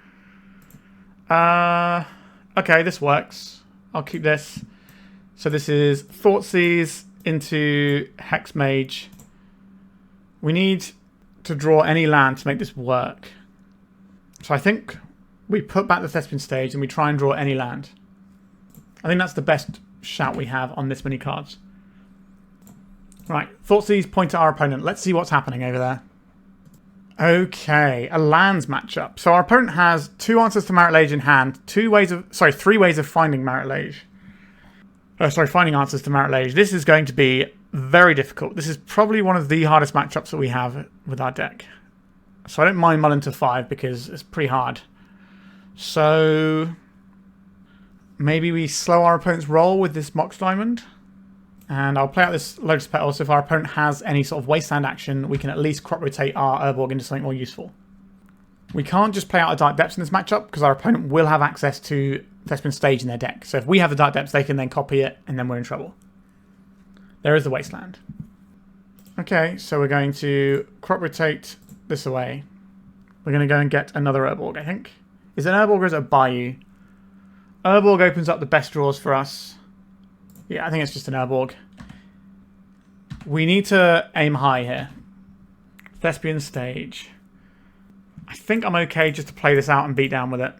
S1: Okay, this works. I'll keep this. So this is Thoughtseize into Hexmage. We need to draw any land to make this work. So I think we put back the Thespian stage and we try and draw any land. I think that's the best shout we have on this many cards. Right, Thoughtseize, point at our opponent. Let's see what's happening over there. Okay, a lands matchup. So our opponent has 2 answers to Marit Lage in hand, 3 ways of finding Marit Lage. Finding answers to Marit Lage. This is going to be very difficult. This is probably one of the hardest matchups that we have with our deck. So I don't mind mulling to 5 because it's pretty hard. So maybe we slow our opponent's roll with this Mox Diamond. And I'll play out this Lotus Petal, so if our opponent has any sort of wasteland action, we can at least crop rotate our Urborg into something more useful. We can't just play out a Dark Depths in this matchup, because our opponent will have access to Thespian Stage in their deck. So if we have the Dark Depths, they can then copy it, and then we're in trouble. There is the wasteland. Okay, so we're going to crop rotate this away. We're going to go and get another Urborg, I think. Is it an Urborg or is it a Bayou? Urborg opens up the best draws for us. Yeah, I think it's just an Urborg. We need to aim high here. Thespian Stage. I think I'm okay just to play this out and beat down with it.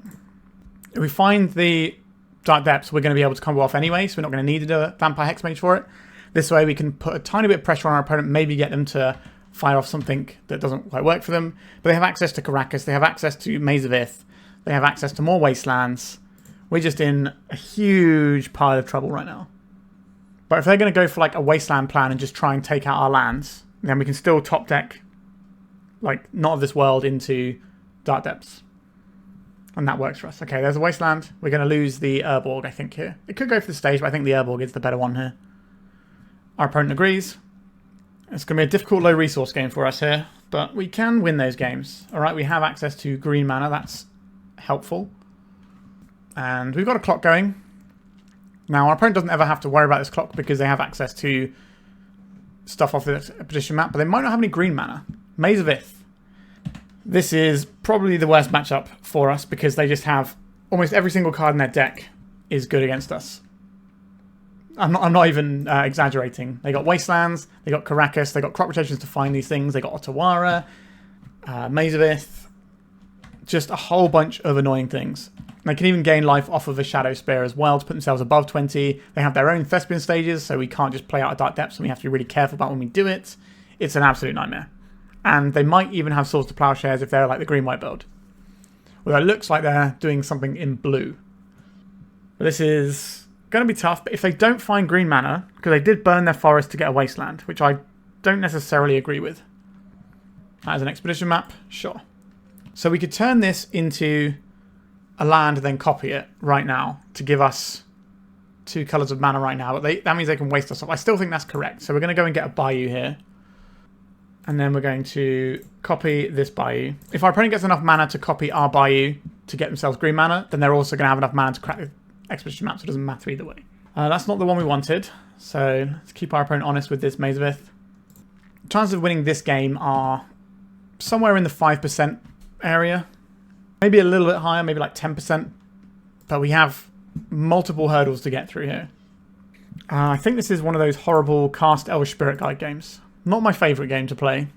S1: If we find the Dark Depths, we're going to be able to combo off anyway, so we're not going to need a Vampire Hexmage for it. This way we can put a tiny bit of pressure on our opponent, maybe get them to fire off something that doesn't quite work for them. But they have access to Karakas, they have access to Maze of Ith, they have access to more Wastelands. We're just in a huge pile of trouble right now. But if they're going to go for like a Wasteland plan and just try and take out our lands, then we can still top deck, like, not of this world into Dark Depths. And that works for us. Okay, there's a Wasteland. We're going to lose the Urborg, I think, here. It could go for the stage, but I think the Urborg is the better one here. Our opponent agrees. It's going to be a difficult low resource game for us here, but we can win those games. Alright, we have access to green mana. That's helpful. And we've got a clock going. Now, our opponent doesn't ever have to worry about this clock because they have access to stuff off the position map, but they might not have any green mana. Maze of Ith. This is probably the worst matchup for us because they just have almost every single card in their deck is good against us. I'm not even exaggerating. They got Wastelands, they got Karakas, they got crop rotations to find these things, they got Otawara, Maze of Ith, just a whole bunch of annoying things. They can even gain life off of a Shadow Spear as well to put themselves above 20. They have their own Thespian stages, so we can't just play out a Dark Depths, and we have to be really careful about when we do it. It's an absolute nightmare. And they might even have Swords to Plowshares if they're like the green-white build. Although it looks like they're doing something in blue. But this is going to be tough, but if they don't find green mana, because they did burn their forest to get a Wasteland, which I don't necessarily agree with. That is an Expedition map, sure. So we could turn this into a land and then copy it right now to give us 2 colours of mana right now. But that means they can waste us off. I still think that's correct. So we're going to go and get a Bayou here. And then we're going to copy this Bayou. If our opponent gets enough mana to copy our Bayou to get themselves green mana, then they're also going to have enough mana to crack the Expedition map, so it doesn't matter either way. That's not the one we wanted. So let's keep our opponent honest with this Maze of Ith. Chances of winning this game are somewhere in the 5% area. Maybe a little bit higher, maybe like 10%. But we have multiple hurdles to get through here. I think this is one of those horrible cast Elvish Spirit Guide games. Not my favourite game to play.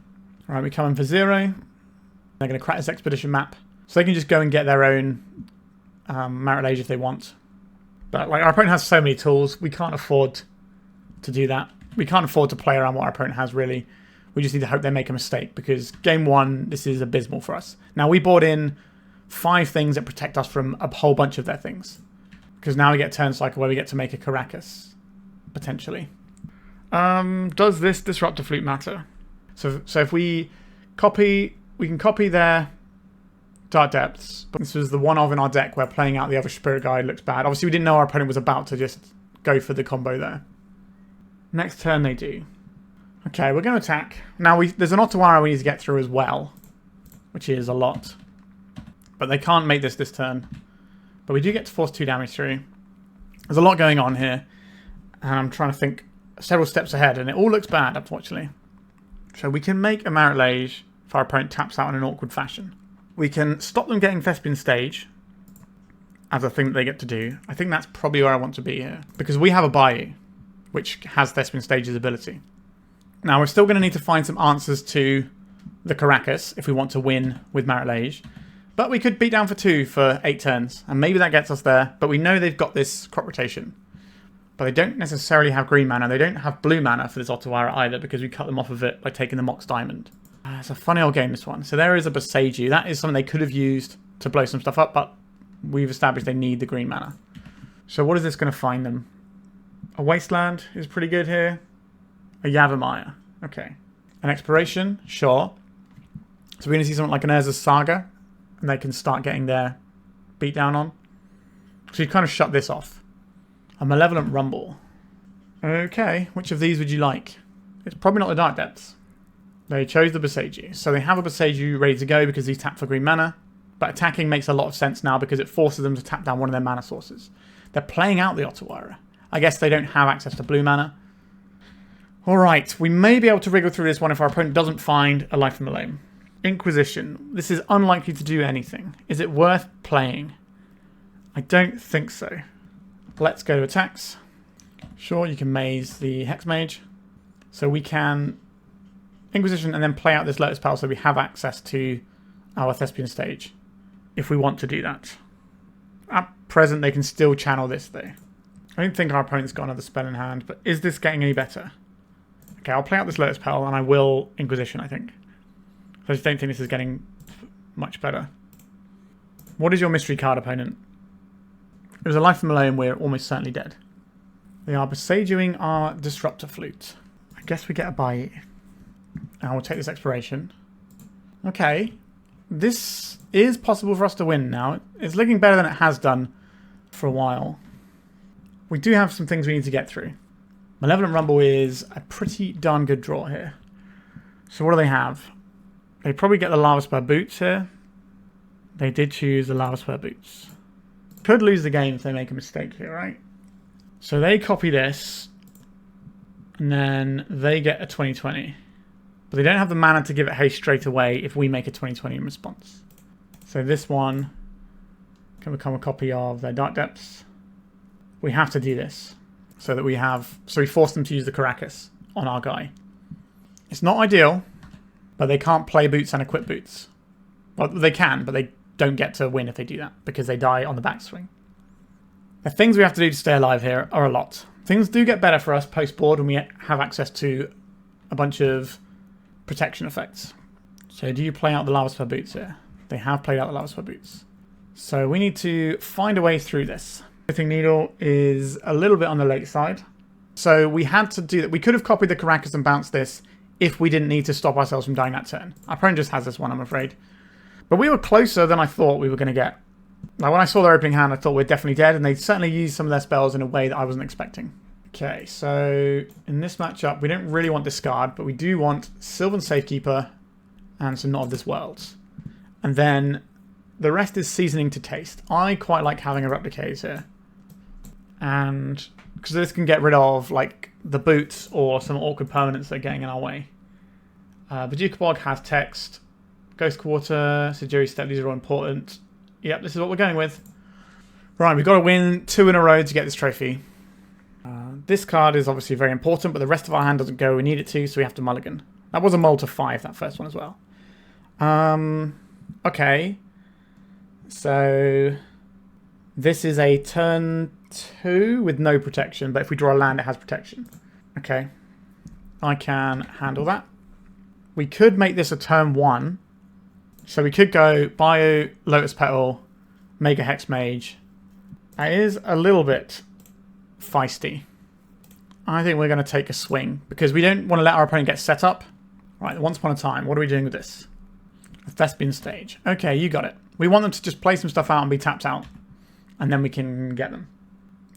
S1: Alright, we come in for 0. They're going to crack this Expedition map. So they can just go and get their own Marit Lage if they want. But like our opponent has so many tools, we can't afford to do that. We can't afford to play around what our opponent has, really. We just need to hope they make a mistake, because game 1, this is abysmal for us. Now, we bought in 5 things that protect us from a whole bunch of their things. Because now we get turn cycle where we get to make a Karakas, potentially. Does this Disruptor Flute matter? So if we can copy their Dark Depths. But this was the one of in our deck where playing out the other Spirit Guide looks bad. Obviously, we didn't know our opponent was about to just go for the combo there. Next turn they do. Okay, we're going to attack. Now, there's an Otawara we need to get through as well, which is a lot. But they can't make this turn. But we do get to force 2 damage through. There's a lot going on here. And I'm trying to think several steps ahead, and it all looks bad, unfortunately. So we can make a Marit Lage if our opponent taps out in an awkward fashion. We can stop them getting Thespian Stage as a thing that they get to do. I think that's probably where I want to be here. Because we have a Bayou, which has Thespian Stage's ability. Now, we're still going to need to find some answers to the Karakas if we want to win with Marit Lage. But we could beat down for 2 for 8 turns. And maybe that gets us there. But we know they've got this crop rotation. But they don't necessarily have green mana. They don't have blue mana for this Otawara either, because we cut them off of it by taking the Mox Diamond. It's a funny old game, this one. So there is a Boseiju. That is something they could have used to blow some stuff up, but we've established they need the green mana. So what is this going to find them? A Wasteland is pretty good here. A Yawgmoth. Okay. An Exploration? Sure. So we're going to see something like an Urza's Saga, and they can start getting their beat down on. So you kind of shut this off. A Malevolent Rumble. Okay, which of these would you like? It's probably not the Dark Depths. They chose the Boseiju. So they have a Boseiju ready to go because he's tapped for green mana. But attacking makes a lot of sense now because it forces them to tap down one of their mana sources. They're playing out the Otawara. I guess they don't have access to blue mana. Alright, we may be able to wriggle through this one if our opponent doesn't find a Life from the Loam. Inquisition. This is unlikely to do anything. Is it worth playing? I don't think so. Let's go to attacks. Sure, you can maze the Hexmage. So we can Inquisition and then play out this Lotus Petal so we have access to our Thespian stage. If we want to do that. At present, they can still channel this though. I don't think our opponent's got another spell in hand, but is this getting any better? Okay, I'll play out this Lotus Petal and I will Inquisition, I think. I just don't think this is getting much better. What is your mystery card, opponent? It was a Life from the Loam, we're almost certainly dead. They are Boseijuing our Disruptor Flute. I guess we get a Bayou. And we'll take this Exploration. Okay. This is possible for us to win now. It's looking better than it has done for a while. We do have some things we need to get through. Malevolent Rumble is a pretty darn good draw here. So what do they have? They probably get the Lava Spur Boots here. They did choose the Lava Spur Boots. Could lose the game if they make a mistake here, right? So they copy this. And then they get a 2020. But they don't have the mana to give it haste straight away if we make a 2020 in response. So this one can become a copy of their Dark Depths. We have to do this. So that we have... So we force them to use the Caracas on our guy. It's not ideal, but they can't play Boots and equip Boots. Well, they can, but they don't get to win if they do that, because they die on the backswing. The things we have to do to stay alive here are a lot. Things do get better for us post-board when we have access to a bunch of protection effects. So do you play out the Lava Spur Boots here? They have played out the Lava Spur Boots. So we need to find a way through this. Pithing Needle is a little bit on the late side. So we had to do that. We could have copied the Caracas and bounced this if we didn't need to stop ourselves from dying that turn. Our opponent just has this one, I'm afraid. But we were closer than I thought we were going to get. Like when I saw their opening hand, I thought we're definitely dead, and they certainly used some of their spells in a way that I wasn't expecting. Okay, so in this matchup, we don't really want discard, but we do want Sylvan Safekeeper and some Not of This World. And then the rest is seasoning to taste. I quite like having Abrupt Decays here. And because this can get rid of like the boots or some awkward permanents that are getting in our way. Bojuka Bog has text. Ghost Quarter, Sejiri Steppe, these are all important. Yep, this is what we're going with. Right, we've got to win 2 in a row to get this trophy. This card is obviously very important, but the rest of our hand doesn't go. We need it to, so we have to mulligan. That was a mull to 5, that first one as well. Okay. So this is a turn 2 with no protection, but if we draw a land, it has protection. Okay. I can handle that. We could make this a turn 1. So we could go Bayou, Lotus Petal, Mega Hexmage. That is a little bit feisty. I think we're going to take a swing because we don't want to let our opponent get set up. Right, once upon a time, what are we doing with this? A Thespian stage. Okay, you got it. We want them to just play some stuff out and be tapped out. And then we can get them.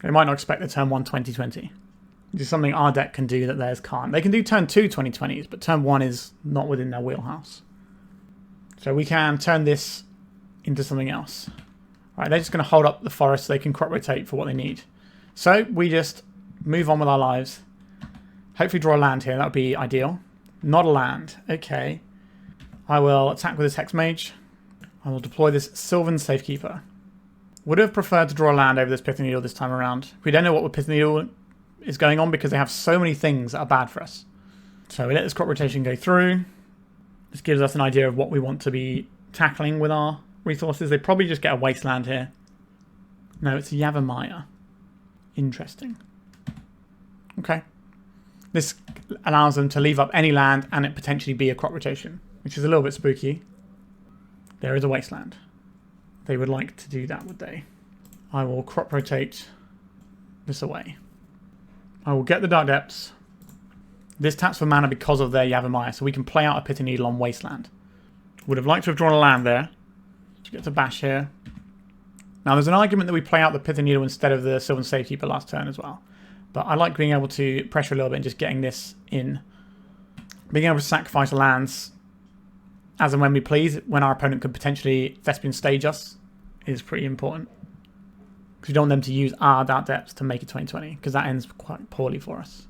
S1: They might not expect the turn 1 2020. Which is something our deck can do that theirs can't. They can do turn 2 2020s, but turn 1 is not within their wheelhouse. So we can turn this into something else. Right, they're just going to hold up the forest so they can crop rotate for what they need. So we just move on with our lives. Hopefully draw a land here. That would be ideal. Not a land. Okay. I will attack with this Hexmage. I will deploy this Sylvan Safekeeper. Would have preferred to draw a land over this Pithing Needle this time around. We don't know what with Pithing Needle is going on because they have so many things that are bad for us. So we let this crop rotation go through. This gives us an idea of what we want to be tackling with our resources. They probably just get a wasteland here. No, it's a Yawgmoth. Interesting. Okay. This allows them to leave up any land and it potentially be a crop rotation. which is a little bit spooky. There is a wasteland. They would like to do that, would they? I will crop rotate this away. I will get the Dark Depths. This taps for mana because of their Yawgmoth, so we can play out a Pithing Needle on Wasteland. Would have liked to have drawn a land there. Let's get to bash here. Now, there's an argument that we play out the Pithing Needle instead of the Sylvan Safekeeper last turn as well. But I like being able to pressure a little bit and just getting this in. Being able to sacrifice lands as and when we please, when our opponent could potentially Thespian stage us, is pretty important. Because we don't want them to use our Dark Depths to make it 2020, because that ends quite poorly for us.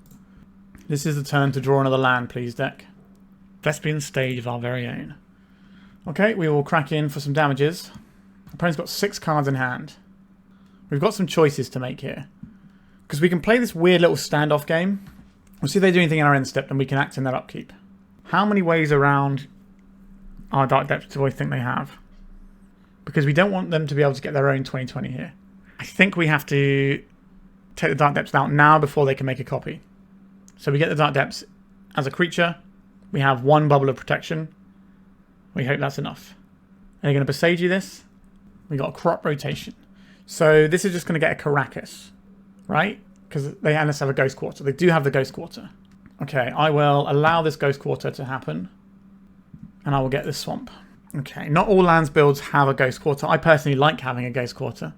S1: This is the turn to draw another land, please, deck. Thespian stage of our very own. Okay, we will crack in for some damages. Opponent's got 6 cards in hand. We've got some choices to make here. Because we can play this weird little standoff game. We'll see if they do anything in our end step, and we can act in their upkeep. How many ways around our Dark Depths do I think they have? Because we don't want them to be able to get their own 2020 here. I think we have to take the Dark Depths out now before they can make a copy. So we get the Dark Depths as a creature. We have 1 bubble of protection. We hope that's enough. Are they going to Boseiju this? We got a crop rotation. So this is just going to get a Caracas, right? Because they unless have a Ghost Quarter. They do have the Ghost Quarter. Okay, I will allow this Ghost Quarter to happen. And I will get this Swamp. Okay, not all lands builds have a Ghost Quarter. I personally like having a Ghost Quarter.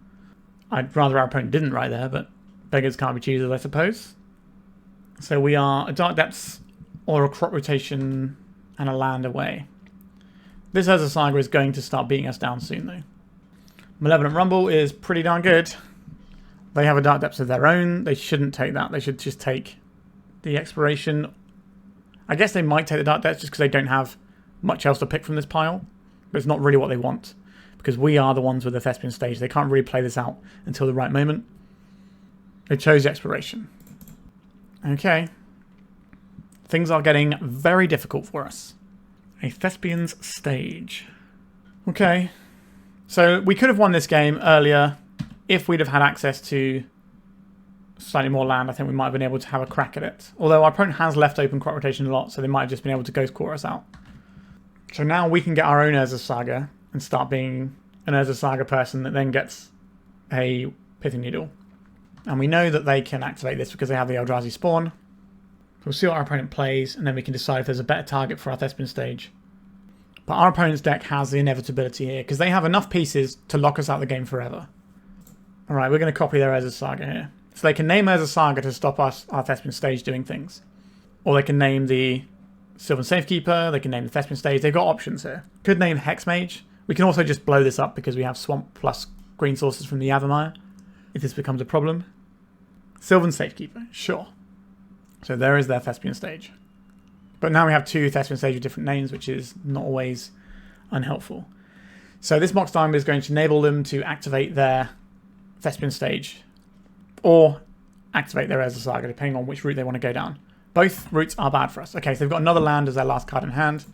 S1: I'd rather our opponent didn't right there, but beggars can't be choosers, I suppose. So we are a Dark Depths or a crop rotation and a land away. This Urza Saga is going to start beating us down soon, though. Malevolent Rumble is pretty darn good. They have a Dark Depths of their own. They shouldn't take that. They should just take the Expiration. I guess they might take the Dark Depths just because they don't have much else to pick from this pile. But it's not really what they want. Because we are the ones with the Thespian stage. They can't really play this out until the right moment. They chose Expiration. Okay. Things are getting very difficult for us. A Thespian's stage. Okay. So we could have won this game earlier if we'd have had access to slightly more land. I think we might have been able to have a crack at it. Although our opponent has left open crop rotation a lot, so they might have just been able to Ghost Core us out. So now we can get our own Urza Saga and start being an Urza Saga person that then gets a Pithing Needle. And we know that they can activate this because they have the Eldrazi spawn. So we'll see what our opponent plays, and then we can decide if there's a better target for our Thespian stage. But our opponent's deck has the inevitability here, because they have enough pieces to lock us out of the game forever. Alright, we're going to copy their Urza Saga here. So they can name Urza Saga to stop us, our Thespian stage, doing things. Or they can name the Sylvan Safekeeper, they can name the Thespian stage. They've got options here. Could name Hexmage. We can also just blow this up because we have Swamp plus green sources from the Yawgmoth, if this becomes a problem. Sylvan Safekeeper, sure. So there is their Thespian stage. But now we have 2 Thespian stages with different names, which is not always unhelpful. So this Mox Diamond is going to enable them to activate their Thespian stage or activate their Urza Saga, depending on which route they want to go down. Both routes are bad for us. Okay, so they've got another land as their last card in hand.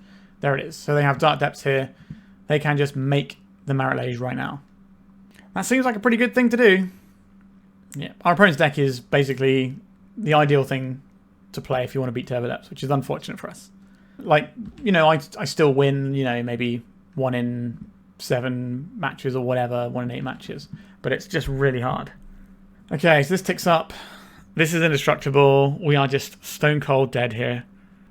S1: There it is. So they have Dark Depths here. They can just make the Marit Lage right now. That seems like a pretty good thing to do. Yeah, our opponent's deck is basically the ideal thing to play if you want to beat Turbodepths, which is unfortunate for us. Like, you know, I still win, you know, maybe 1 in 7 matches or whatever, 1 in 8 matches. But it's just really hard. Okay, so this ticks up. This is indestructible. We are just stone cold dead here.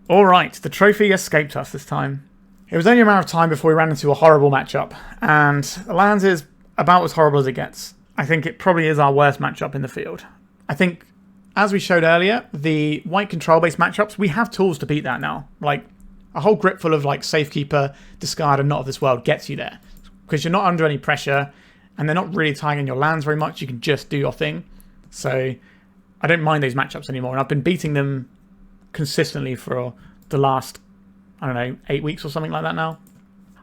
S1: Alright, the trophy escaped us this time. It was only a matter of time before we ran into a horrible matchup. And the lands is about as horrible as it gets. I think it probably is our worst matchup in the field. I think, as we showed earlier, the white control-based matchups, we have tools to beat that now. Like, a whole grip full of, like, Safekeeper, Discard, and Not of This World gets you there. Because you're not under any pressure, and they're not really tying in your lands very much. You can just do your thing. So, I don't mind those matchups anymore. And I've been beating them consistently for the last, I don't know, 8 weeks or something like that now.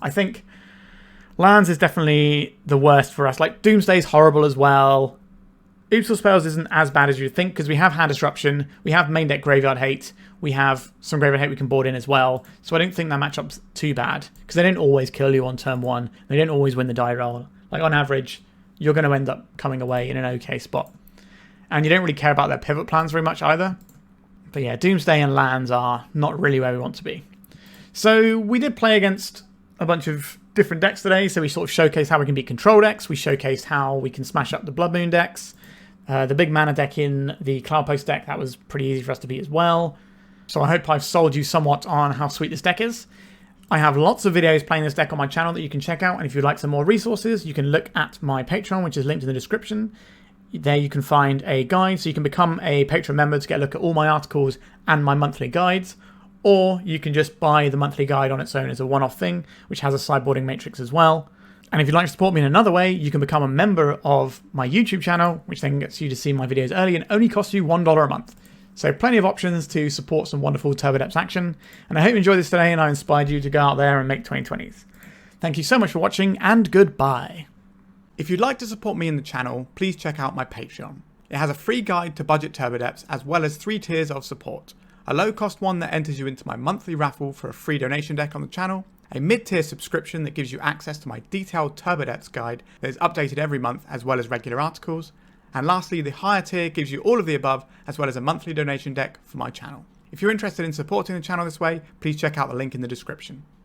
S1: I think lands is definitely the worst for us. Like, Doomsday's horrible as well. Ouphe Spells isn't as bad as you'd think, because we have Hand Disruption, we have main deck Graveyard Hate, we have some Graveyard Hate we can board in as well. So I don't think that matchup's too bad, because they don't always kill you on turn 1. They don't always win the die roll. Like, on average, you're going to end up coming away in an okay spot. And you don't really care about their pivot plans very much either. But yeah, Doomsday and lands are not really where we want to be. So we did play against a bunch of different decks today. So we sort of showcased how we can beat control decks. We showcased how we can smash up the Blood Moon decks. The big mana deck in the Cloudpost deck, that was pretty easy for us to beat as well. So I hope I've sold you somewhat on how sweet this deck is. I have lots of videos playing this deck on my channel that you can check out. And if you'd like some more resources, you can look at my Patreon, which is linked in the description. There you can find a guide, so you can become a Patreon member to get a look at all my articles and my monthly guides. Or you can just buy the monthly guide on its own as a one-off thing, which has a sideboarding matrix as well. And if you'd like to support me in another way, you can become a member of my YouTube channel, which then gets you to see my videos early and only costs you $1 a month. So plenty of options to support some wonderful Turbodepths action. And I hope you enjoyed this today and I inspired you to go out there and make 2020s. Thank you so much for watching and goodbye. If you'd like to support me in the channel, please check out my Patreon. It has a free guide to budget Turbodepths as well as 3 tiers of support. A low-cost one that enters you into my monthly raffle for a free donation deck on the channel, a mid-tier subscription that gives you access to my detailed Turbodepths guide that is updated every month as well as regular articles, and lastly the higher tier gives you all of the above as well as a monthly donation deck for my channel. If you're interested in supporting the channel this way, please check out the link in the description.